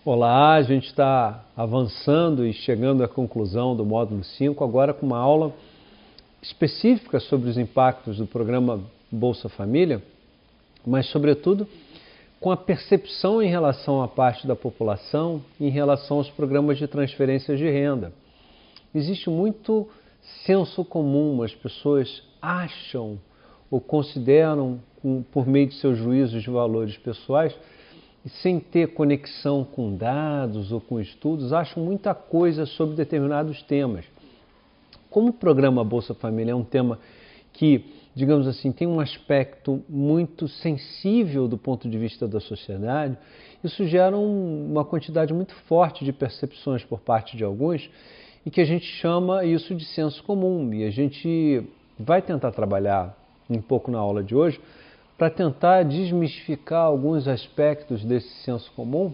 Olá, a gente está avançando e chegando à conclusão do módulo 5, agora com uma aula específica sobre os impactos do programa Bolsa Família, mas sobretudo com a percepção em relação à parte da população em relação aos programas de transferências de renda. Existe muito senso comum, as pessoas acham ou consideram, por meio de seus juízos de valores pessoais, e sem ter conexão com dados ou com estudos, acham muita coisa sobre determinados temas. Como o programa Bolsa Família é um tema que, digamos assim, tem um aspecto muito sensível do ponto de vista da sociedade, isso gera uma quantidade muito forte de percepções por parte de alguns e que a gente chama isso de senso comum. E a gente vai tentar trabalhar um pouco na aula de hoje para tentar desmistificar alguns aspectos desse senso comum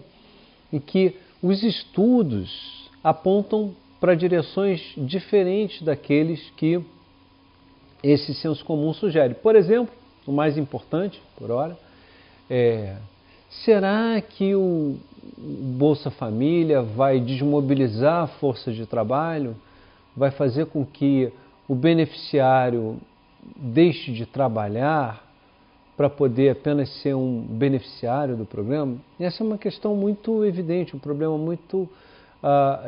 e que os estudos apontam para direções diferentes daqueles que esse senso comum sugere. Por exemplo, o mais importante, por hora, será que o Bolsa Família vai desmobilizar a força de trabalho? Vai fazer com que o beneficiário deixe de trabalhar para poder apenas ser um beneficiário do programa? E essa é uma questão muito evidente, um problema muito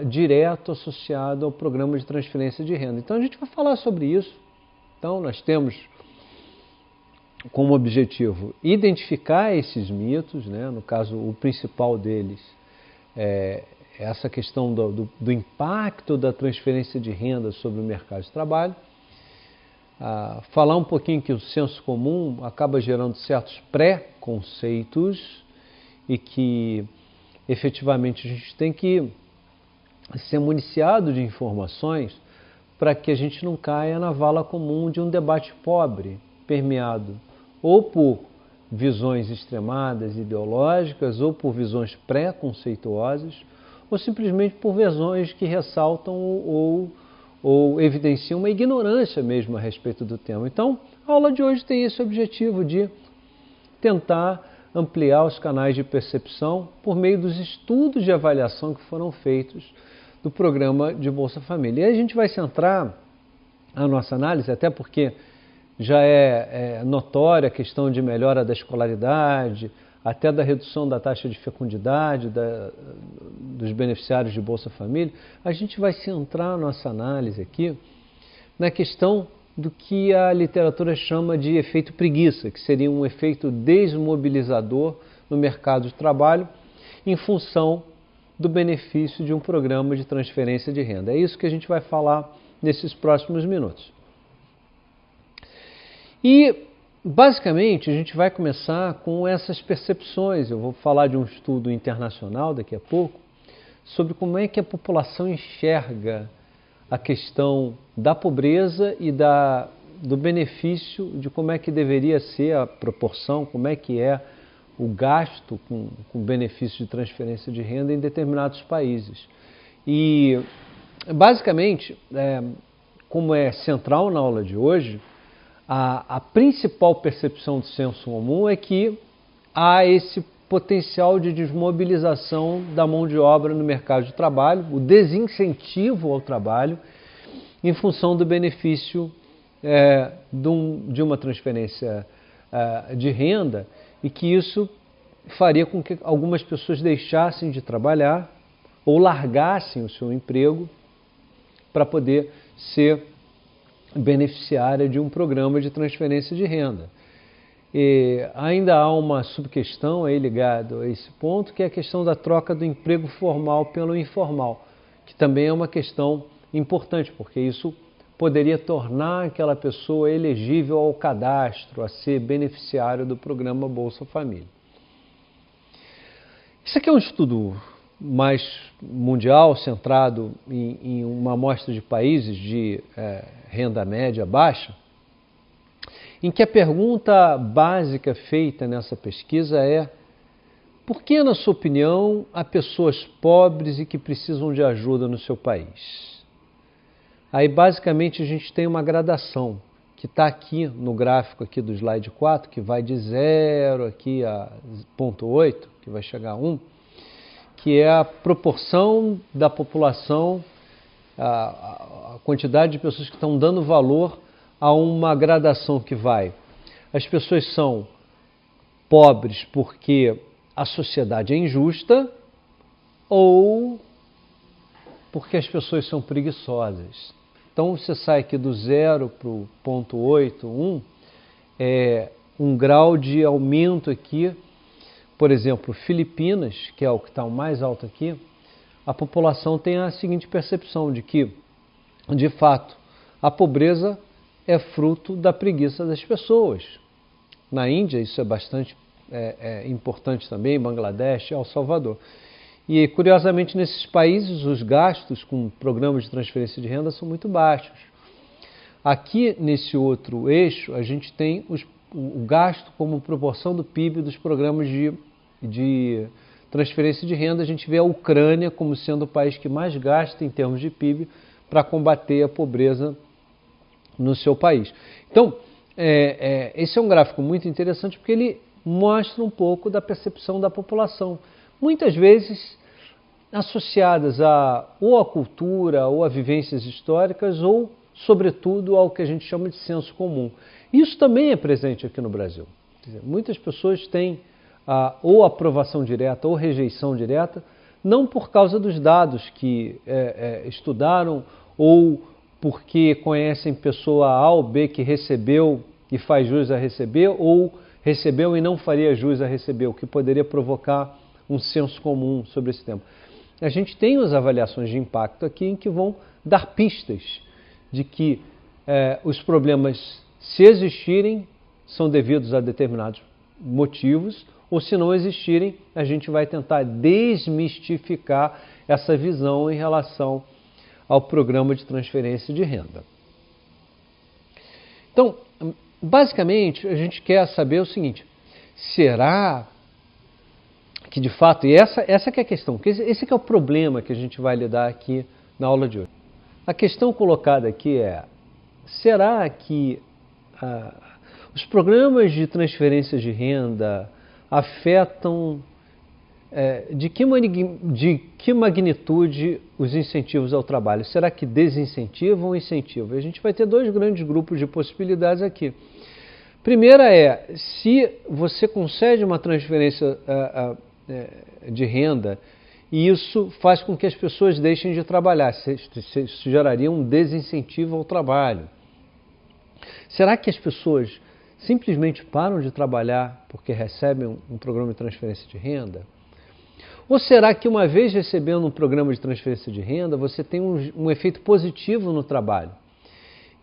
direto associado ao programa de transferência de renda. Então a gente vai falar sobre isso. Então nós temos como objetivo identificar esses mitos, né? No caso, o principal deles é essa questão do impacto da transferência de renda sobre o mercado de trabalho. Falar um pouquinho que o senso comum acaba gerando certos pré-conceitos e que efetivamente a gente tem que ser municiado de informações para que a gente não caia na vala comum de um debate pobre, permeado ou por visões extremadas ideológicas ou por visões pré-conceituosas ou simplesmente por visões que ressaltam ou evidenciam uma ignorância mesmo a respeito do tema. Então, a aula de hoje tem esse objetivo de tentar ampliar os canais de percepção por meio dos estudos de avaliação que foram feitos do programa de Bolsa Família. E a gente vai centrar a nossa análise, até porque já é notória a questão de melhora da escolaridade, até da redução da taxa de fecundidade dos beneficiários de Bolsa Família. A gente vai centrar a nossa análise aqui na questão do que a literatura chama de efeito preguiça, que seria um efeito desmobilizador no mercado de trabalho em função do benefício de um programa de transferência de renda. É isso que a gente vai falar nesses próximos minutos. E, basicamente, a gente vai começar com essas percepções. Eu vou falar de um estudo internacional daqui a pouco, sobre como é que a população enxerga a questão da pobreza e do benefício, de como é que deveria ser a proporção, como é que é o gasto com benefício de transferência de renda em determinados países. E, basicamente, como é central na aula de hoje, a principal percepção do senso comum é que há esse potencial de desmobilização da mão de obra no mercado de trabalho, o desincentivo ao trabalho em função do benefício de uma transferência de renda, e que isso faria com que algumas pessoas deixassem de trabalhar ou largassem o seu emprego para poder ser beneficiária de um programa de transferência de renda. E ainda há uma subquestão aí ligada a esse ponto, que é a questão da troca do emprego formal pelo informal, que também é uma questão importante, porque isso poderia tornar aquela pessoa elegível ao cadastro, a ser beneficiário do programa Bolsa Família. Isso aqui é um estudo mais mundial, centrado em uma amostra de países de renda média baixa, em que a pergunta básica feita nessa pesquisa é: por que, na sua opinião, há pessoas pobres e que precisam de ajuda no seu país? Aí, basicamente, a gente tem uma gradação, que está aqui no gráfico aqui do slide 4, que vai de 0 aqui a 0,8, que vai chegar a 1, que é a proporção da população, a quantidade de pessoas que estão dando valor a uma gradação que vai. As pessoas são pobres porque a sociedade é injusta ou porque as pessoas são preguiçosas. Então você sai aqui do 0 para o 0,81, é um grau de aumento aqui. Por exemplo, Filipinas, que é o que está o mais alto aqui, a população tem a seguinte percepção de que, de fato, a pobreza é fruto da preguiça das pessoas. Na Índia isso é bastante importante também, em Bangladesh, El Salvador. E, curiosamente, nesses países, os gastos com programas de transferência de renda são muito baixos. Aqui, nesse outro eixo, a gente tem o gasto como proporção do PIB dos programas de transferência de renda. A gente vê a Ucrânia como sendo o país que mais gasta em termos de PIB para combater a pobreza no seu país. Então, esse é um gráfico muito interessante porque ele mostra um pouco da percepção da população. Muitas vezes associadas ou à cultura, ou a vivências históricas, ou, sobretudo, ao que a gente chama de senso comum. Isso também é presente aqui no Brasil. Quer dizer, muitas pessoas têm ou aprovação direta ou rejeição direta, não por causa dos dados que estudaram, ou porque conhecem pessoa A ou B que recebeu e faz jus a receber, ou recebeu e não faria jus a receber, o que poderia provocar um senso comum sobre esse tema. A gente tem as avaliações de impacto aqui em que vão dar pistas de que os problemas, se existirem, são devidos a determinados motivos, ou se não existirem, a gente vai tentar desmistificar essa visão em relação ao programa de transferência de renda. Então, basicamente, a gente quer saber o seguinte: será que de fato, e essa que é a questão, esse que é o problema que a gente vai lidar aqui na aula de hoje. A questão colocada aqui é: será que os programas de transferência de renda afetam de que magnitude os incentivos ao trabalho? Será que desincentivam ou incentivam? A gente vai ter dois grandes grupos de possibilidades aqui. Primeira é, se você concede uma transferência de renda e isso faz com que as pessoas deixem de trabalhar, isso geraria um desincentivo ao trabalho. Será que as pessoas simplesmente param de trabalhar porque recebem um programa de transferência de renda? Ou será que uma vez recebendo um programa de transferência de renda, você tem um efeito positivo no trabalho?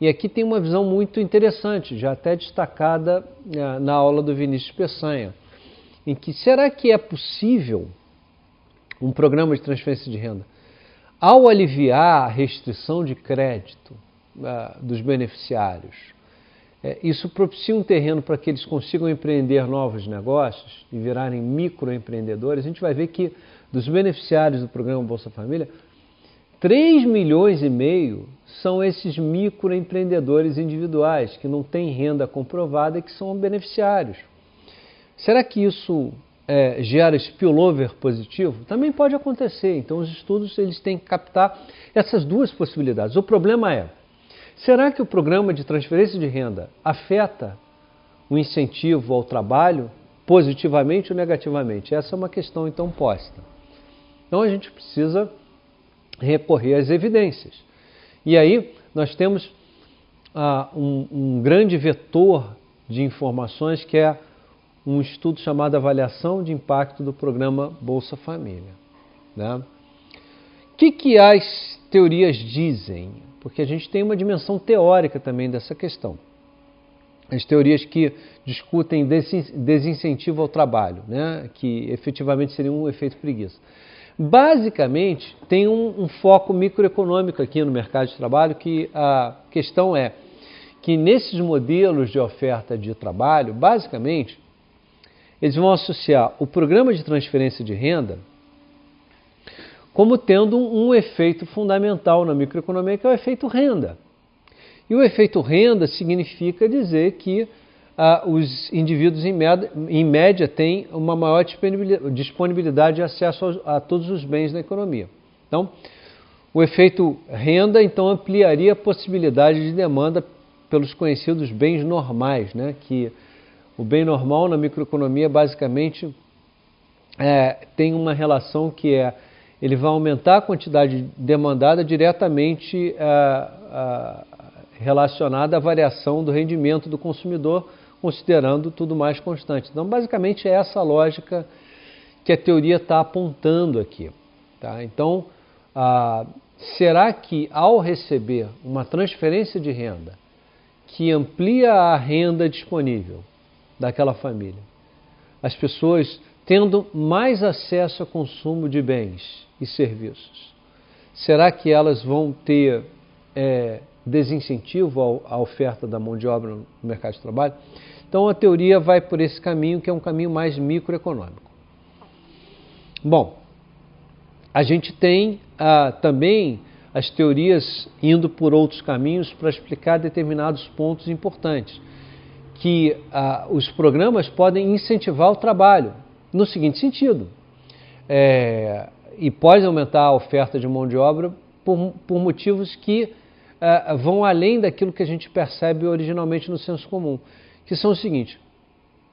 E aqui tem uma visão muito interessante, já até destacada na aula do Vinícius Peçanha, em que será que é possível um programa de transferência de renda, ao aliviar a restrição de crédito dos beneficiários, isso propicia um terreno para que eles consigam empreender novos negócios e virarem microempreendedores? A gente vai ver que dos beneficiários do programa Bolsa Família, 3,5 milhões são esses microempreendedores individuais que não têm renda comprovada e que são beneficiários. Será que isso gera spillover positivo? Também pode acontecer. Então os estudos eles têm que captar essas duas possibilidades. O problema é, será que o programa de transferência de renda afeta o incentivo ao trabalho positivamente ou negativamente? Essa é uma questão então posta. Então a gente precisa recorrer às evidências. E aí nós temos um grande vetor de informações que é um estudo chamado Avaliação de Impacto do Programa Bolsa Família. Né? O que as teorias dizem? Porque a gente tem uma dimensão teórica também dessa questão. As teorias que discutem desincentivo ao trabalho, né? Que efetivamente seria um efeito preguiça. Basicamente, tem um foco microeconômico aqui no mercado de trabalho, que a questão é que nesses modelos de oferta de trabalho, basicamente, eles vão associar o programa de transferência de renda como tendo um efeito fundamental na microeconomia, que é o efeito renda. E o efeito renda significa dizer que os indivíduos, em média, têm uma maior disponibilidade de acesso a todos os bens na economia. Então, o efeito renda, então, ampliaria a possibilidade de demanda pelos conhecidos bens normais, né? Que o bem normal na microeconomia, basicamente, tem uma relação que ele vai aumentar a quantidade demandada diretamente relacionada à variação do rendimento do consumidor, considerando tudo mais constante. Então, basicamente, é essa a lógica que a teoria está apontando aqui. Tá? Então, será que ao receber uma transferência de renda que amplia a renda disponível daquela família, as pessoas tendo mais acesso ao consumo de bens e serviços, será que elas vão ter desincentivo à oferta da mão de obra no mercado de trabalho? Então a teoria vai por esse caminho, que é um caminho mais microeconômico. Bom, a gente tem também as teorias indo por outros caminhos para explicar determinados pontos importantes, que os programas podem incentivar o trabalho, no seguinte sentido, e pode aumentar a oferta de mão de obra por motivos que vão além daquilo que a gente percebe originalmente no senso comum, que são os seguintes.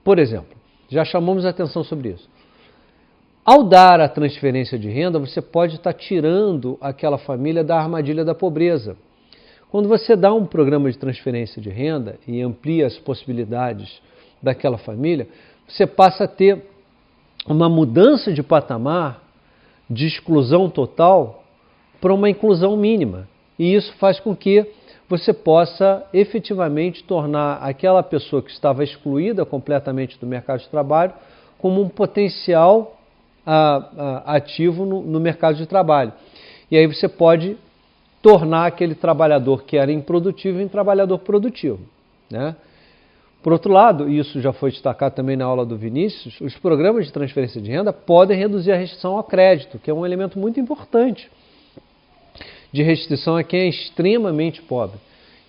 Por exemplo, já chamamos a atenção sobre isso. Ao dar a transferência de renda, você pode estar tirando aquela família da armadilha da pobreza. Quando você dá um programa de transferência de renda e amplia as possibilidades daquela família, você passa a ter uma mudança de patamar de exclusão total para uma inclusão mínima. E isso faz com que você possa efetivamente tornar aquela pessoa que estava excluída completamente do mercado de trabalho como um potencial ativo no mercado de trabalho. E aí você pode tornar aquele trabalhador que era improdutivo em trabalhador produtivo, né? Por outro lado, isso já foi destacado também na aula do Vinícius, os programas de transferência de renda podem reduzir a restrição ao crédito, que é um elemento muito importante de restrição a quem é extremamente pobre.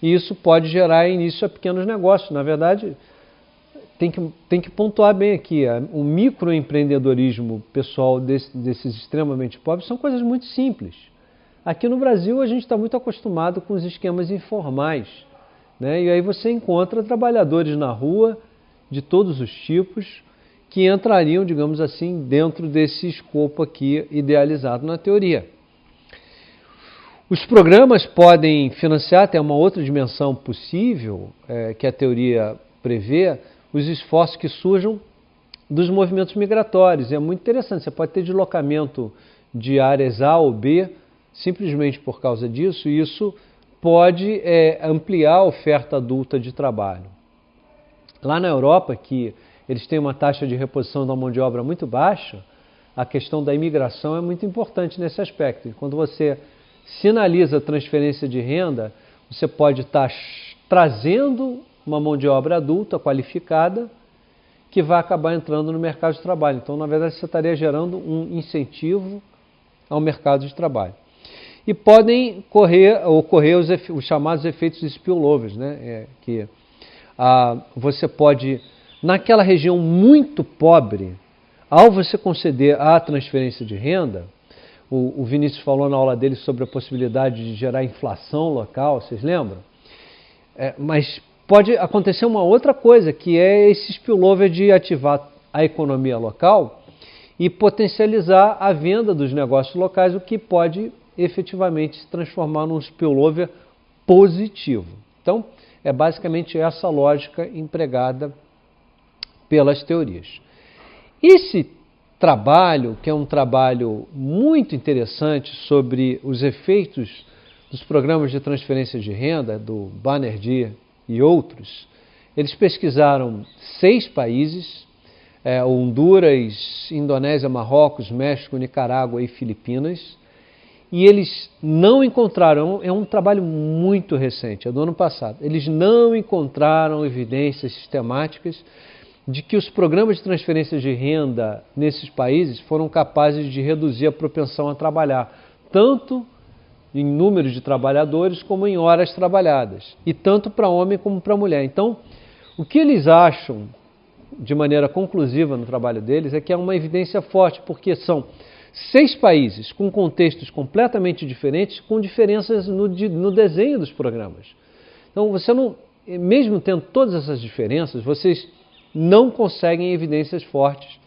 E isso pode gerar início a pequenos negócios. Na verdade, tem que pontuar bem aqui, o microempreendedorismo pessoal desses extremamente pobres são coisas muito simples. Aqui no Brasil a gente está muito acostumado com os esquemas informais, né? E aí você encontra trabalhadores na rua de todos os tipos que entrariam, digamos assim, dentro desse escopo aqui idealizado na teoria. Os programas podem financiar, tem uma outra dimensão possível que a teoria prevê, os esforços que surjam dos movimentos migratórios. É muito interessante, você pode ter deslocamento de áreas A ou B simplesmente por causa disso, e isso pode ampliar a oferta adulta de trabalho. Lá na Europa, que eles têm uma taxa de reposição da mão de obra muito baixa, a questão da imigração é muito importante nesse aspecto. E quando você sinaliza a transferência de renda, você pode estar trazendo uma mão de obra adulta, qualificada, que vai acabar entrando no mercado de trabalho. Então, na verdade, você estaria gerando um incentivo ao mercado de trabalho. E podem ocorrer os chamados efeitos spillovers, né? Que você pode, naquela região muito pobre, ao você conceder a transferência de renda, o Vinícius falou na aula dele sobre a possibilidade de gerar inflação local, vocês lembram? Mas pode acontecer uma outra coisa, que é esse spillover de ativar a economia local e potencializar a venda dos negócios locais, o que pode efetivamente se transformar num spillover positivo. Então, é basicamente essa lógica empregada pelas teorias. Esse trabalho, que é um trabalho muito interessante sobre os efeitos dos programas de transferência de renda, do Banerjee e outros, eles pesquisaram 6 países, Honduras, Indonésia, Marrocos, México, Nicarágua e Filipinas, e eles não encontraram, é um trabalho muito recente, é do ano passado, eles não encontraram evidências sistemáticas de que os programas de transferência de renda nesses países foram capazes de reduzir a propensão a trabalhar, tanto em número de trabalhadores como em horas trabalhadas, e tanto para homem como para mulher. Então, O que eles acham, de maneira conclusiva no trabalho deles, é que é uma evidência forte, porque são 6 países com contextos completamente diferentes, com diferenças no desenho dos programas. Então, você não, mesmo tendo todas essas diferenças, vocês não conseguem evidências fortes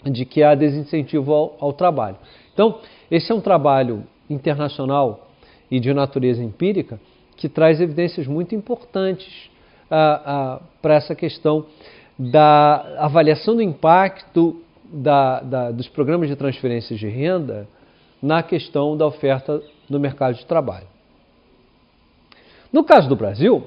de que há desincentivo ao trabalho. Então, esse é um trabalho internacional e de natureza empírica que traz evidências muito importantes para essa questão da avaliação do impacto dos programas de transferências de renda na questão da oferta no mercado de trabalho. No caso do Brasil,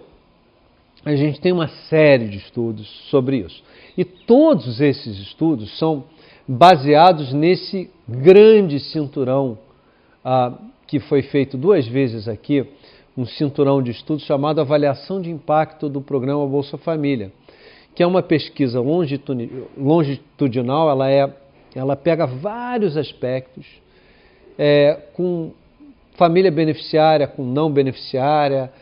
a gente tem uma série de estudos sobre isso. E todos esses estudos são baseados nesse grande cinturão que foi feito 2 vezes aqui, um cinturão de estudos chamado Avaliação de Impacto do Programa Bolsa Família, que é uma pesquisa longitudinal, ela pega vários aspectos, com família beneficiária, com não beneficiária,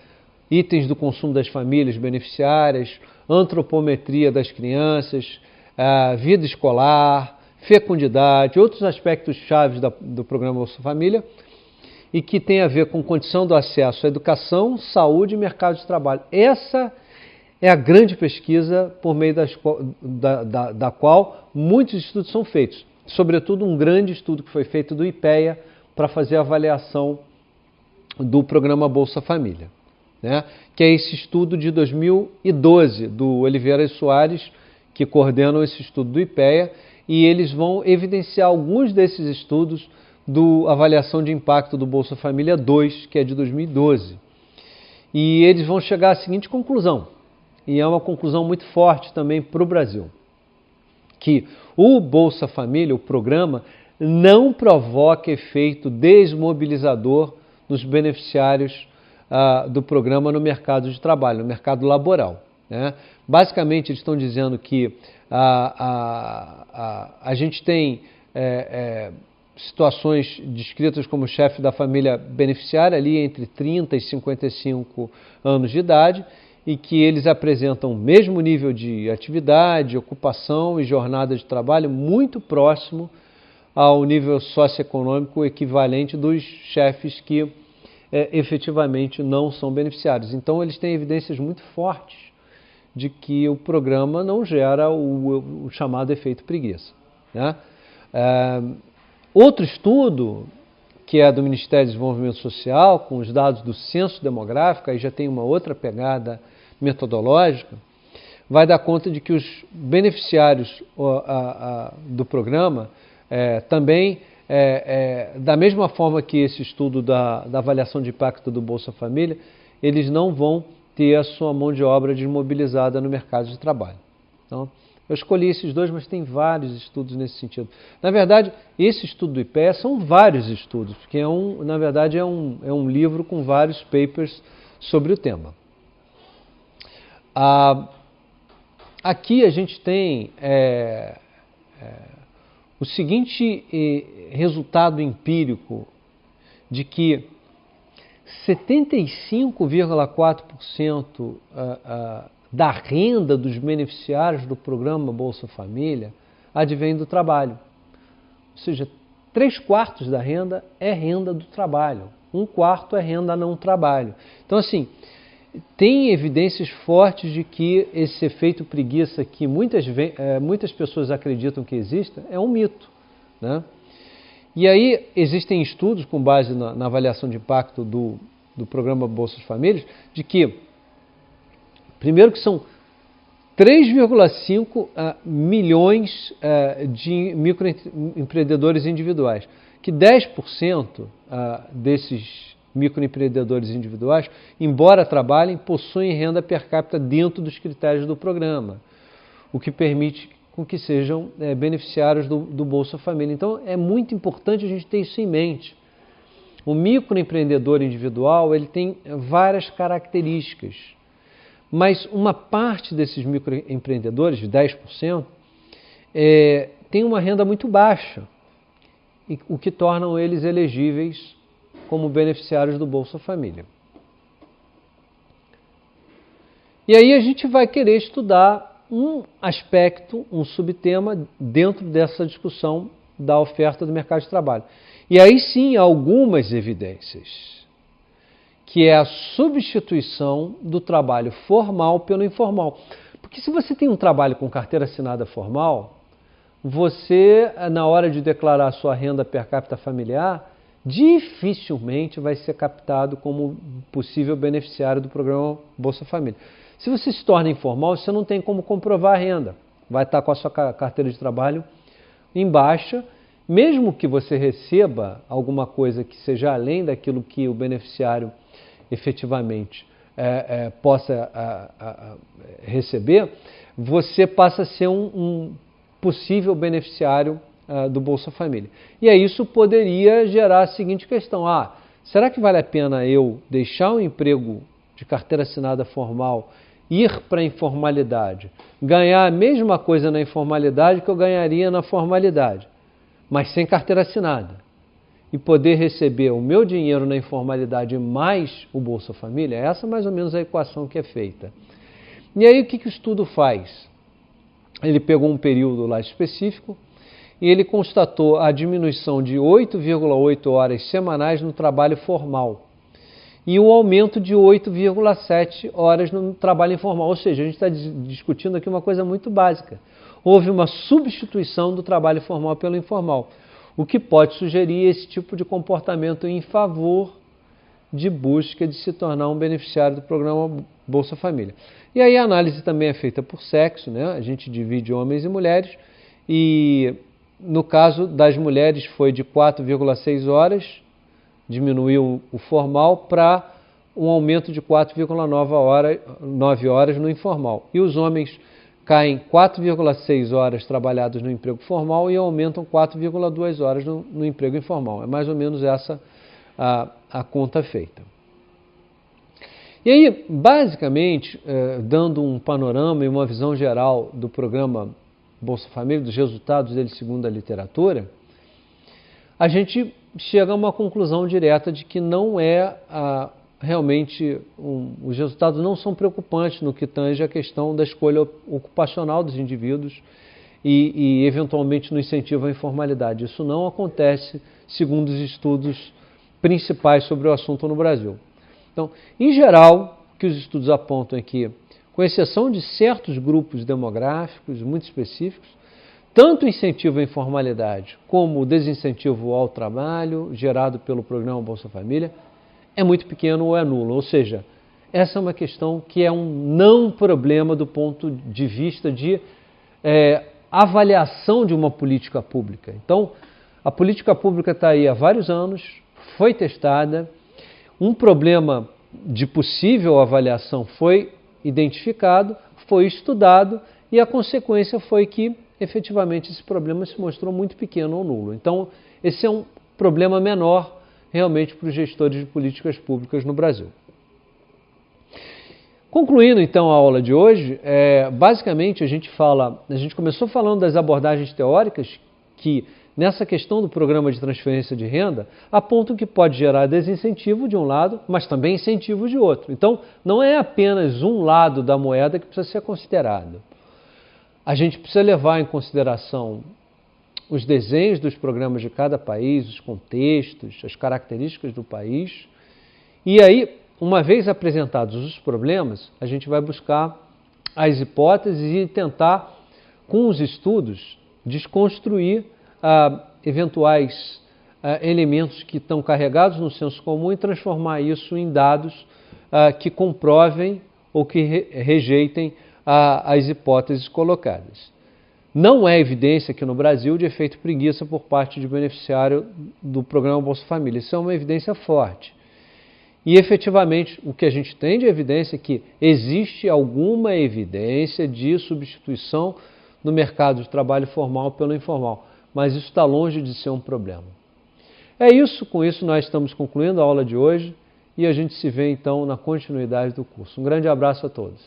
itens do consumo das famílias beneficiárias, antropometria das crianças, vida escolar, fecundidade, outros aspectos chaves do programa Bolsa Família, e que tem a ver com condição do acesso à educação, saúde e mercado de trabalho. Essa é a grande pesquisa por meio da qual muitos estudos são feitos, sobretudo um grande estudo que foi feito do IPEA para fazer a avaliação do programa Bolsa Família, né? Que é esse estudo de 2012, do Oliveira e Soares, que coordenam esse estudo do IPEA, e eles vão evidenciar alguns desses estudos do Avaliação de Impacto do Bolsa Família 2, que é de 2012. E eles vão chegar à seguinte conclusão, e é uma conclusão muito forte também para o Brasil, que o Bolsa Família, o programa, não provoca efeito desmobilizador nos beneficiários do programa no mercado de trabalho, no mercado laboral, né? Basicamente, eles estão dizendo que a gente tem situações descritas como chefe da família beneficiária ali entre 30 e 55 anos de idade, e que eles apresentam o mesmo nível de atividade, ocupação e jornada de trabalho muito próximo ao nível socioeconômico equivalente dos chefes que efetivamente não são beneficiários. Então, eles têm evidências muito fortes de que o programa não gera o chamado efeito preguiça, né? Outro estudo, que é do Ministério do Desenvolvimento Social, com os dados do Censo Demográfico, aí já tem uma outra pegada metodológica, vai dar conta de que os beneficiários do programa também, da mesma forma que esse estudo da avaliação de impacto do Bolsa Família, eles não vão ter a sua mão de obra desmobilizada no mercado de trabalho. Então, eu escolhi esses 2, mas tem vários estudos nesse sentido. Na verdade, esse estudo do IPEA são vários estudos, porque na verdade é um livro com vários papers sobre o tema. Aqui a gente tem o seguinte resultado empírico de que 75,4% da renda dos beneficiários do programa Bolsa Família advém do trabalho. Ou seja, 3/4 da renda é renda do trabalho, 1/4 é renda não trabalho. Então, assim, tem evidências fortes de que esse efeito preguiça que muitas pessoas acreditam que exista é um mito, né? E aí existem estudos com base na avaliação de impacto do programa Bolsa Famílias de que, primeiro, que são 3,5 milhões de microempreendedores individuais, que 10% desses microempreendedores individuais, embora trabalhem, possuem renda per capita dentro dos critérios do programa, o que permite com que sejam beneficiários do Bolsa Família. Então, é muito importante a gente ter isso em mente. O microempreendedor individual, ele tem várias características, mas uma parte desses microempreendedores, 10%, tem uma renda muito baixa, o que tornam eles elegíveis como beneficiários do Bolsa Família. E aí a gente vai querer estudar um aspecto, um subtema dentro dessa discussão da oferta do mercado de trabalho. E aí sim, algumas evidências, que é a substituição do trabalho formal pelo informal. Porque se você tem um trabalho com carteira assinada formal, você, na hora de declarar a sua renda per capita familiar, dificilmente vai ser captado como possível beneficiário do programa Bolsa Família. Se você se torna informal, você não tem como comprovar a renda. Vai estar com a sua carteira de trabalho em baixa, mesmo que você receba alguma coisa que seja além daquilo que o beneficiário efetivamente possa receber, você passa a ser um possível beneficiário do Bolsa Família. E aí isso poderia gerar a seguinte questão: será que vale a pena eu deixar um emprego de carteira assinada formal, ir para a informalidade, ganhar a mesma coisa na informalidade que eu ganharia na formalidade, mas sem carteira assinada, e poder receber o meu dinheiro na informalidade mais o Bolsa Família? Essa é mais ou menos a equação que é feita. E aí o que o estudo faz? Ele pegou um período lá específico e ele constatou a diminuição de 8,8 horas semanais no trabalho formal e o aumento de 8,7 horas no trabalho informal. Ou seja, a gente está discutindo aqui uma coisa muito básica. Houve uma substituição do trabalho formal pelo informal, o que pode sugerir esse tipo de comportamento em favor de busca de se tornar um beneficiário do programa Bolsa Família. E aí a análise também é feita por sexo, né? A gente divide homens e mulheres, e no caso das mulheres foi de 4,6 horas, diminuiu o formal, para um aumento de 4,9 horas no informal. E os homens caem 4,6 horas trabalhadas no emprego formal e aumentam 4,2 horas no emprego informal. É mais ou menos essa a conta feita. E aí, basicamente, dando um panorama e uma visão geral do programa Bolsa Família, dos resultados dele segundo a literatura, a gente chega a uma conclusão direta de que não é realmente, os resultados não são preocupantes no que tange a questão da escolha ocupacional dos indivíduos e eventualmente no incentivo à informalidade. Isso não acontece segundo os estudos principais sobre o assunto no Brasil. Então, em geral, o que os estudos apontam é que, com exceção de certos grupos demográficos muito específicos, tanto o incentivo à informalidade como o desincentivo ao trabalho gerado pelo programa Bolsa Família é muito pequeno ou é nulo. Ou seja, essa é uma questão que é um não problema do ponto de vista de avaliação de uma política pública. Então, a política pública está aí há vários anos, foi testada, um problema de possível avaliação foi identificado, foi estudado e a consequência foi que, efetivamente, esse problema se mostrou muito pequeno ou nulo. Então, esse é um problema menor realmente para os gestores de políticas públicas no Brasil. Concluindo então a aula de hoje, basicamente a gente começou falando das abordagens teóricas que, nessa questão do programa de transferência de renda, apontam que pode gerar desincentivo de um lado, mas também incentivo de outro. Então, não é apenas um lado da moeda que precisa ser considerado. A gente precisa levar em consideração os desenhos dos programas de cada país, os contextos, as características do país. E aí, uma vez apresentados os problemas, a gente vai buscar as hipóteses e tentar, com os estudos, desconstruir eventuais elementos que estão carregados no senso comum e transformar isso em dados que comprovem ou que rejeitem as hipóteses colocadas. Não é evidência aqui no Brasil de efeito preguiça por parte de beneficiário do programa Bolsa Família. Isso é uma evidência forte. E, efetivamente, o que a gente tem de evidência é que existe alguma evidência de substituição no mercado de trabalho formal pelo informal, mas isso está longe de ser um problema. É isso, com isso nós estamos concluindo a aula de hoje e a gente se vê então na continuidade do curso. Um grande abraço a todos.